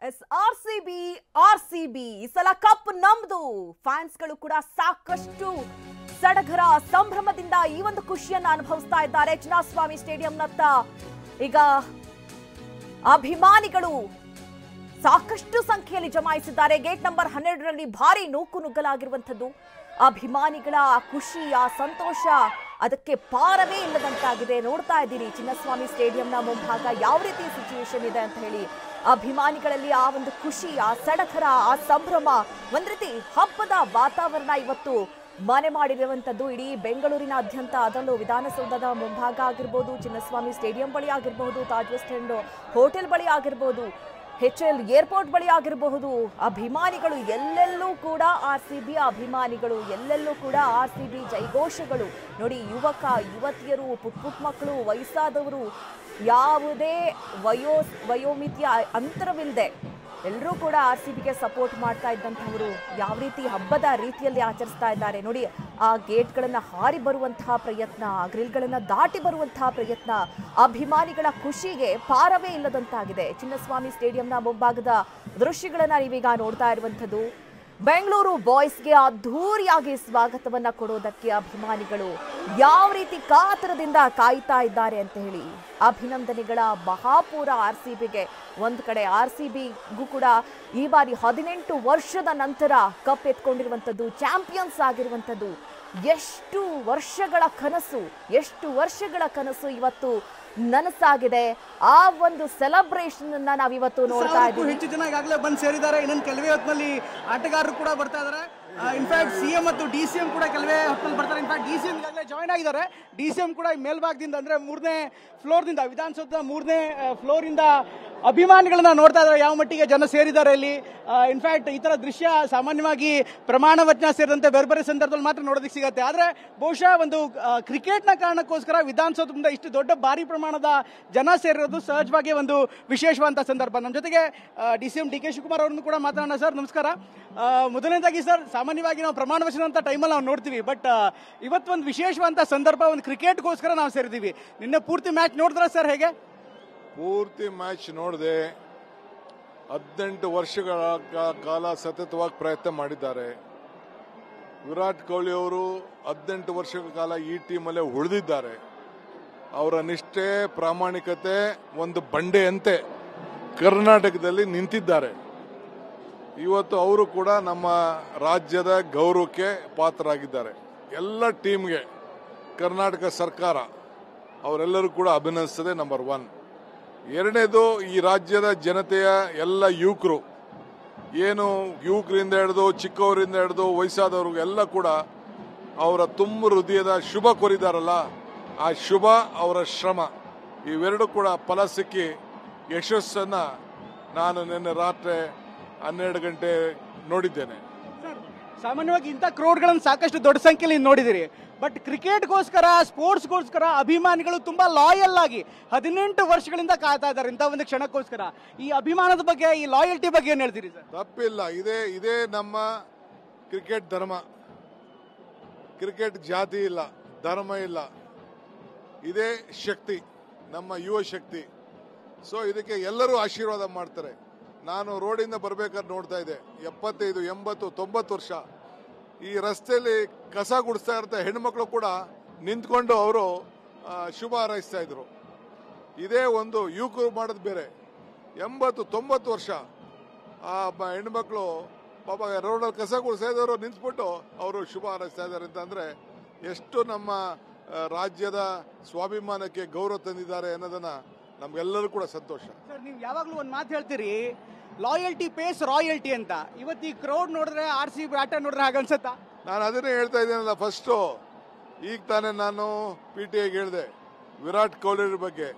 S R C B ಈ ಸಲ cup ನಮ್ದು. ಫ್ಯಾನ್ಸ್ಗಳು ಕೂಡ ಸಾಕಷ್ಟು ಸಡಗರ ಸಂಭ್ರಮದಿಂದ ಈ ಒಂದು ಖುಷಿಯನ್ನ ಅನುಭವಿಸ್ತಾ ಇದ್ದಾರೆ. ಚಿನ್ನಸ್ವಾಮಿ ಸ್ಟೇಡಿಯಂನತ್ತ ಈಗ ಅಭಿಮಾನಿಗಳು ಸಾಕಷ್ಟು ಸಂಖ್ಯೆಯಲ್ಲಿ ಜಮಾಯಿಸಿದ್ದಾರೆ. ಗೇಟ್ ನಂಬರ್ 12ರಲ್ಲಿ ಭಾರಿ ನೂಕು ನುಗ್ಗಲಾಗಿರುವಂಥದ್ದು. ಅಭಿಮಾನಿಗಳ ಖುಷಿ, ಆ ಸಂತೋಷ ಅದಕ್ಕೆ ಪಾರವೇ ಇಲ್ಲದಂತಾಗಿದೆ. ನೋಡ್ತಾ ಇದ್ದೀರಿ ಚಿನ್ನಸ್ವಾಮಿ ಸ್ಟೇಡಿಯಂನ ಮುಂಭಾಗ ಯಾವ ರೀತಿ ಸಿಚುವೇಶನ್ ಇದೆ ಅಂತ ಹೇಳಿ. ಅಭಿಮಾನಿಗಳಲ್ಲಿ ಆ ಒಂದು ಖುಷಿ, ಆ ಸಡಗರ, ಆ ಸಂಭ್ರಮ, ಒಂದ್ ರೀತಿ ಹಬ್ಬದ ವಾತಾವರಣ ಇವತ್ತು ಮನೆ ಮಾಡಿರುವಂಥದ್ದು ಇಡೀ ಬೆಂಗಳೂರಿನಾದ್ಯಂತ. ಅದರಲ್ಲೂ ವಿಧಾನಸೌಧದ ಮುಂಭಾಗ ಆಗಿರ್ಬೋದು, ಚಿನ್ನಸ್ವಾಮಿ ಸ್ಟೇಡಿಯಂ ಬಳಿ ಆಗಿರಬಹುದು, ತಾಜ್ ವೆಸ್ಟ್ ಎಂಡ್ ಹೋಟೆಲ್ ಬಳಿ ಆಗಿರ್ಬೋದು, HL ಏರ್ಪೋರ್ಟ್ ಬಳಿ ಆಗಿರಬಹುದು. ಅಭಿಮಾನಿಗಳು ಎಲ್ಲೆಲ್ಲೂ ಕೂಡ RCB ಅಭಿಮಾನಿಗಳು, ಎಲ್ಲೆಲ್ಲೂ ಕೂಡ RCB ಜೈಘೋಷಗಳು. ನೋಡಿ, ಯುವಕ ಯುವತಿಯರು, ಪುಟ್ಟ ಮಕ್ಕಳು, ವಯಸ್ಸಾದವರು, ಯಾವುದೇ ವಯೋಮಿತಿಯ ಅಂತರವಿಲ್ಲದೆ ಎಲ್ಲರೂ ಕೂಡ RCBಗೆ ಸಪೋರ್ಟ್ ಮಾಡ್ತಾ ಇದ್ದಂಥವರು ಯಾವ ರೀತಿ ಹಬ್ಬದ ರೀತಿಯಲ್ಲಿ ಆಚರಿಸ್ತಾ ಇದ್ದಾರೆ ನೋಡಿ. ಆ ಗೇಟ್ಗಳನ್ನು ಹಾರಿ ಬರುವಂತಹ ಪ್ರಯತ್ನ, ಗ್ರಿಲ್ಗಳನ್ನು ದಾಟಿ ಬರುವಂತಹ ಪ್ರಯತ್ನ, ಅಭಿಮಾನಿಗಳ ಖುಷಿಗೆ ಪಾರವೇ ಇಲ್ಲದಂತಾಗಿದೆ. ಚಿನ್ನಸ್ವಾಮಿ ಸ್ಟೇಡಿಯಂನ ಮುಂಭಾಗದ ದೃಶ್ಯಗಳನ್ನು ನೀವೀಗ ನೋಡ್ತಾ ಇರುವಂಥದ್ದು. ಬೆಂಗಳೂರು ಬಾಯ್ಸ್ಗೆ ಅದ್ಧೂರಿಯಾಗಿ ಸ್ವಾಗತವನ್ನ ಕೊಡೋದಕ್ಕೆ ಅಭಿಮಾನಿಗಳು ಯಾವ ರೀತಿ ಕಾತರದಿಂದ ಕಾಯ್ತಾ ಇದ್ದಾರೆ ಅಂತ ಹೇಳಿ. ಅಭಿನಂದನೆಗಳ ಮಹಾಪೂರ RCBಗೆ. ಒಂದು ಕಡೆ RCBಗೂ ಕೂಡ ಈ ಬಾರಿ 18 ವರ್ಷದ ನಂತರ ಕಪ್ ಎತ್ಕೊಂಡಿರುವಂಥದ್ದು, ಚಾಂಪಿಯನ್ಸ್ ಆಗಿರುವಂಥದ್ದು. ಎಷ್ಟು ವರ್ಷಗಳ ಕನಸು ಇವತ್ತು ನನಸಾಗಿದೆ. ಆ ಒಂದು ಸೆಲೆಬ್ರೇಷನ್ ಅನ್ನ ನಾವಿವತ್ತು ನೋಡ್ತಾ ಇದ್ದೀವಿ. ಹೆಚ್ಚು ಜನ ಈಗಾಗಲೇ ಬಂದು ಸೇರಿದ್ದಾರೆ. ಇನ್ನೊಂದು ಕೆಲವೇ ಹೊತ್ತಿನಲ್ಲಿ ಆಟಗಾರರು ಕೂಡ ಬರ್ತಾ ಇದ್ದಾರೆ. ಇನ್ಫ್ಯಾಕ್ಟ್ CM ಮತ್ತು DCM ಕೂಡ ಕೆಲವೇ ಹೊತ್ತಿನಲ್ಲಿ ಬರ್ತಾರೆ. ಇನ್ಫ್ಯಾಕ್ಟ್ DCM ಈಗಾಗಲೇ ಜಾಯ್ನ್ ಆಗಿದ್ದಾರೆ. DCM ಕೂಡ ಮೇಲ್ಭಾಗದಿಂದ ಅಂದ್ರೆ 3ನೇ ಫ್ಲೋರ್ದಿಂದ, ವಿಧಾನಸೌಧದ 3ನೇ ಫ್ಲೋರಿಂದ ಅಭಿಮಾನಿಗಳನ್ನ ನೋಡ್ತಾ ಇದ್ದಾರೆ ಯಾವ ಮಟ್ಟಿಗೆ ಜನ ಸೇರಿದ್ದಾರೆ ಇಲ್ಲಿ. ಇನ್ಫ್ಯಾಕ್ಟ್ ಈ ತರ ದೃಶ್ಯ ಸಾಮಾನ್ಯವಾಗಿ ಪ್ರಮಾಣ ವಚನ ಸೇರಿದಂತೆ ಬೇರೆ ಬೇರೆ ಸಂದರ್ಭದಲ್ಲಿ ಮಾತ್ರ ನೋಡೋದಕ್ಕೆ ಸಿಗುತ್ತೆ. ಆದ್ರೆ ಬಹುಶಃ ಒಂದು ಕ್ರಿಕೆಟ್ನ ಕಾರಣಕ್ಕೋಸ್ಕರ ವಿಧಾನಸೌಧದಿಂದ ಇಷ್ಟು ದೊಡ್ಡ ಭಾರಿ ಪ್ರಮಾಣದ ಜನ ಸೇರಿರೋದು ಸಹಜವಾಗಿ ಒಂದು ವಿಶೇಷವಾದಂತಹ ಸಂದರ್ಭ. ನಮ್ಮ ಜೊತೆಗೆ DCM DK ಶಿವಕುಮಾರ್ ಅವರನ್ನು ಕೂಡ ಮಾತಾಡೋಣ. ಸರ್ ನಮಸ್ಕಾರ. ಮೊದಲನೇದಾಗಿ ಸರ್, ಸಾಮಾನ್ಯವಾಗಿ ನಾವು ಪ್ರಮಾಣ ವಚನ ಅಂತ ಟೈಮಲ್ಲಿ ನಾವು ನೋಡ್ತೀವಿ, ಬಟ್ ಇವತ್ತು ಒಂದು ವಿಶೇಷವಾದಂತಹ ಸಂದರ್ಭ, ಒಂದು ಕ್ರಿಕೆಟ್ಗೋಸ್ಕರ ನಾವು ಸೇರಿದ್ದೀವಿ. ನಿನ್ನೆ ಪೂರ್ತಿ ಮ್ಯಾಚ್ ನೋಡಿದ್ರ ಸರ್? ಹೇಗೆ? ಪೂರ್ತಿ ಮ್ಯಾಚ್ ನೋಡಿದೆ. 18 ವರ್ಷಗಳ ಕಾಲ ಸತತವಾಗಿ ಪ್ರಯತ್ನ ಮಾಡಿದ್ದಾರೆ. ವಿರಾಟ್ ಕೊಹ್ಲಿ ಅವರು 18 ವರ್ಷಗಳ ಕಾಲ ಈ ಟೀಮಲ್ಲೇ ಉಳಿದಿದ್ದಾರೆ. ಅವರ ನಿಷ್ಠೆ, ಪ್ರಾಮಾಣಿಕತೆ ಒಂದು ಬಂಡೆಯಂತೆ ಕರ್ನಾಟಕದಲ್ಲಿ ನಿಂತಿದ್ದಾರೆ. ಇವತ್ತು ಅವರು ಕೂಡ ನಮ್ಮ ರಾಜ್ಯದ ಗೌರವಕ್ಕೆ ಪಾತ್ರರಾಗಿದ್ದಾರೆ. ಎಲ್ಲ ಟೀಮ್ಗೆ ಕರ್ನಾಟಕ ಸರ್ಕಾರ ಅವರೆಲ್ಲರೂ ಕೂಡ ಅಭಿನಂದಿಸದೆ ನಂಬರ್ 1. ಎರಡನೇದು, ಈ ರಾಜ್ಯದ ಜನತೆಯ ಎಲ್ಲ ಯುವಕರು, ಏನು ಯುವಕರಿಂದ ಹಿಡಿದು ಚಿಕ್ಕವರಿಂದ ಹಿಡಿದು ವಯಸ್ಸಾದವ್ರಿಗೂ ಎಲ್ಲ ಕೂಡ ಅವರ ತುಂಬ ಹೃದಯದ ಶುಭ ಕೋರಿದಾರಲ್ಲ, ಆ ಶುಭ, ಅವರ ಶ್ರಮ, ಇವೆರಡು ಕೂಡ ಫಲ ಸಿಕ್ಕಿ ಯಶಸ್ಸನ್ನ ನಾನು ನಿನ್ನೆ ರಾತ್ರಿ 12 ಗಂಟೆ ನೋಡಿದ್ದೇನೆ. ಸಾಮಾನ್ಯವಾಗಿ ಇಂಥ ಕ್ರೌಡ್ಗಳನ್ನು ಸಾಕಷ್ಟು ದೊಡ್ಡ ಸಂಖ್ಯೆಯಲ್ಲಿ ನೋಡಿದಿರಿ, ಬಟ್ ಕ್ರಿಕೆಟ್ಗೋಸ್ಕರ, ಸ್ಪೋರ್ಟ್ಸ್ಗೋಸ್ಕರ ಅಭಿಮಾನಿಗಳು ತುಂಬಾ ಲಾಯಲ್ ಆಗಿ 18 ವರ್ಷಗಳಿಂದ ಕಾಯ್ತಾ ಇದ್ದಾರೆ ಇಂಥ ಒಂದು ಕ್ಷಣಕ್ಕೋಸ್ಕರ. ಈ ಅಭಿಮಾನದ ಬಗ್ಗೆ, ಈ ಲಾಯಲ್ಟಿ ಬಗ್ಗೆ ಏನ್ ಹೇಳ್ತೀರಿ ಸರ್? ತಪ್ಪಿಲ್ಲ. ಇದೇ ನಮ್ಮ ಕ್ರಿಕೆಟ್ ಧರ್ಮ. ಕ್ರಿಕೆಟ್ ಜಾತಿ ಇಲ್ಲ, ಧರ್ಮ ಇಲ್ಲ, ಇದೇ ಶಕ್ತಿ, ನಮ್ಮ ಯುವ ಶಕ್ತಿ. ಸೊ ಇದಕ್ಕೆ ಎಲ್ಲರೂ ಆಶೀರ್ವಾದ ಮಾಡ್ತಾರೆ. ನಾನು ರೋಡಿಂದ ಬರ್ಬೇಕಾದ್ರೆ ನೋಡ್ತಾ ಇದ್ದೆ, 75, 80, 90 ವರ್ಷ ಈ ರಸ್ತೆಯಲ್ಲಿ ಕಸ ಗುಡಿಸ್ತಾ ಇರ್ತಾರೆ ಹೆಣ್ಮಕ್ಳು ಕೂಡ ನಿಂತ್ಕೊಂಡು ಅವರು ಶುಭ ಹಾರೈಸ್ತಾ ಇದ್ರು. ಇದೇ ಒಂದು ಯುವಕರು ಮಾಡೋದು ಬೇರೆ. 80, 90 ವರ್ಷ ಆ ಹೆಣ್ಮಕ್ಳು ಪಾಪ ರೋಡಲ್ಲಿ ಕಸ ಗುಡಿಸ್ತಾ ಇದ್ದವರು ನಿಂತ್ಬಿಟ್ಟು ಅವರು ಶುಭ ಹಾರೈಸ್ತಾ ಇದ್ದಾರೆ ಅಂತಂದ್ರೆ ಎಷ್ಟು ನಮ್ಮ ರಾಜ್ಯದ ಸ್ವಾಭಿಮಾನಕ್ಕೆ ಗೌರವ ತಂದಿದ್ದಾರೆ ಅನ್ನೋದನ್ನ ನಮ್ಗೆಲ್ಲರೂ ಕೂಡ ಸಂತೋಷ. ಸರ್, ನೀವು ಯಾವಾಗಲೂ ಒಂದು ಮಾತು ಹೇಳ್ತೀರಿ, ಲಾಯಲ್ಟಿ ಪೇಸ್ ರಾಯಲ್ಟಿ ಅಂತ. ಇವತ್ತು ಈ ಕ್ರೌಡ್ ನೋಡಿದ್ರೆ, RCB ಆಟ ನೋಡಿದ್ರೆ ಹಾಗನ್ಸುತ್ತಾ? ನಾನು ಅದನ್ನೇ ಹೇಳ್ತಾ ಇದ್ದೀನಲ್ಲ. ಫಸ್ಟು ಈಗ ತಾನೇ ನಾನು PTIಗೆ ಹೇಳಿದೆ ವಿರಾಟ್ ಕೊಹ್ಲಿ ಬಗ್ಗೆ.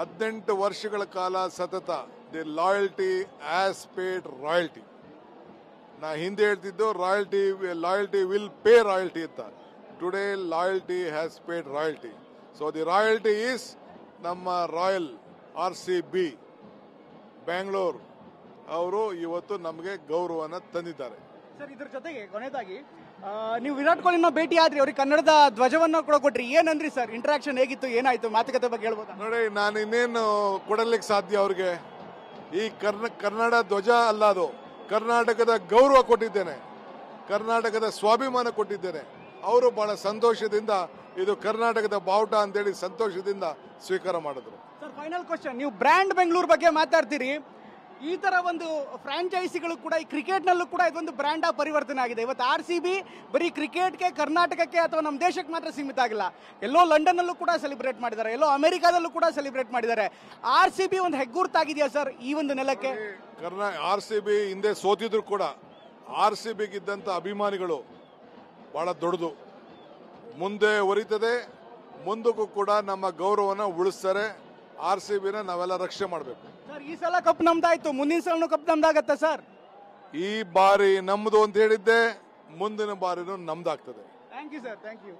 18 ವರ್ಷಗಳ ಕಾಲ ಸತತ the loyalty as paid royalty. ನಾ ಹಿಂದೆ ಹೇಳ್ತಿದ್ದು ಲಾಯಲ್ಟಿ ವಿಲ್ ಪೇ ರಾಯಲ್ಟಿ ಅಂತ. Today loyalty has paid royalty. So the royalty is ನಮ್ಮ ರಾಯಲ್ RCB ಬೆಂಗಳೂರು ಅವರು ಇವತ್ತು ನಮಗೆ ಗೌರವನ ತಂದಿದ್ದಾರೆ. ಸರ್, ಇದ್ರ ಜೊತೆಗೆ ಕೊನೆಯದಾಗಿ ನೀವು ವಿರಾಟ್ ಕೊಹ್ಲಿನ ಭೇಟಿ ಆದ್ರಿ, ಅವ್ರಿಗೆ ಕನ್ನಡದ ಧ್ವಜವನ್ನ ಕೂಡ ಕೊಟ್ರಿ. ಏನಂದ್ರಿ ಸರ್? ಇಂಟರಾಕ್ಷನ್ ಹೇಗಿತ್ತು, ಏನಾಯ್ತು, ಮಾತುಕತೆ ಬಗ್ಗೆ ಹೇಳ್ಬೋದಾ? ನೋಡಿ, ನಾನು ಇನ್ನೇನು ಕೊಡಲಿಕ್ಕೆ ಸಾಧ್ಯ ಅವ್ರಿಗೆ. ಈ ಕನ್ನಡ ಧ್ವಜ ಅಲ್ಲ, ಅದು ಕರ್ನಾಟಕದ ಗೌರವ ಕೊಟ್ಟಿದ್ದೇನೆ, ಕರ್ನಾಟಕದ ಸ್ವಾಭಿಮಾನ ಕೊಟ್ಟಿದ್ದೇನೆ. ಅವರು ಬಹಳ ಸಂತೋಷದಿಂದ ಇದು ಕರ್ನಾಟಕದ ಬಾವುಟ ಅಂತೇಳಿ ಸಂತೋಷದಿಂದ ಸ್ವೀಕಾರ ಮಾಡಿದ್ರು. ಸರ್, ಫೈನಲ್ ಕ್ವಶನ್, ನೀವು ಬ್ರ್ಯಾಂಡ್ ಬೆಂಗಳೂರು ಬಗ್ಗೆ ಮಾತಾಡ್ತೀರಿ. ಈ ತರ ಒಂದು ಫ್ರಾಂಚೈಸಿಗಳು ಕೂಡ ಈ ಕ್ರಿಕೆಟ್ನಲ್ಲೂ ಕೂಡ ಇದೊಂದು ಬ್ರ್ಯಾಂಡ್ ಆಗಿ ಪರಿವರ್ತನೆ ಆಗಿದೆ. ಇವತ್ತು RCB ಬರೀ ಕ್ರಿಕೆಟ್ಗೆ, ಕರ್ನಾಟಕಕ್ಕೆ ಅಥವಾ ನಮ್ಮ ದೇಶಕ್ಕೆ ಮಾತ್ರ ಸೀಮಿತ ಆಗಿಲ್ಲ. ಎಲ್ಲೋ ಲಂಡನ್ನಲ್ಲೂ ಕೂಡ ಸೆಲೆಬ್ರೇಟ್ ಮಾಡಿದ್ದಾರೆ, ಎಲ್ಲೋ ಅಮೆರಿಕಾದಲ್ಲೂ ಕೂಡ ಸೆಲೆಬ್ರೇಟ್ ಮಾಡಿದ್ದಾರೆ. RCB ಒಂದು ಹೆಗ್ಗುರ್ತಾಗಿದೆಯಾ ಸರ್ ಈ ಒಂದು ನೆಲಕ್ಕೆ? RCB ಹಿಂದೆ ಸೋತಿದ್ರು ಕೂಡ RCBಗಿದ್ದಂಥ ಅಭಿಮಾನಿಗಳು ಬಹಳ ದೊಡ್ಡದು, ಮುಂದೆ ಹೊರಿತದೆ, ಮುಂದಕ್ಕೂ ಕೂಡ ನಮ್ಮ ಗೌರವನ ಉಳಿಸ್ತಾರೆ. RCBನ ನಾವೆಲ್ಲ ರಕ್ಷಣೆ ಮಾಡಬೇಕು. ಸರ್, ಈ ಸಲ ಕಪ್ ನಮ್ದಾಯ್ತು, ಮುಂದಿನ ಸಲ ಕಪ್ ನಮ್ದಾಗತ್ತಾ ಸರ್? ಈ ಬಾರಿ ನಮ್ದು ಅಂತ ಹೇಳಿದ್ದೆ, ಮುಂದಿನ ಬಾರಿನೂ ನಮ್ದಾಗ್ತದೆ. Thank you sir, thank you.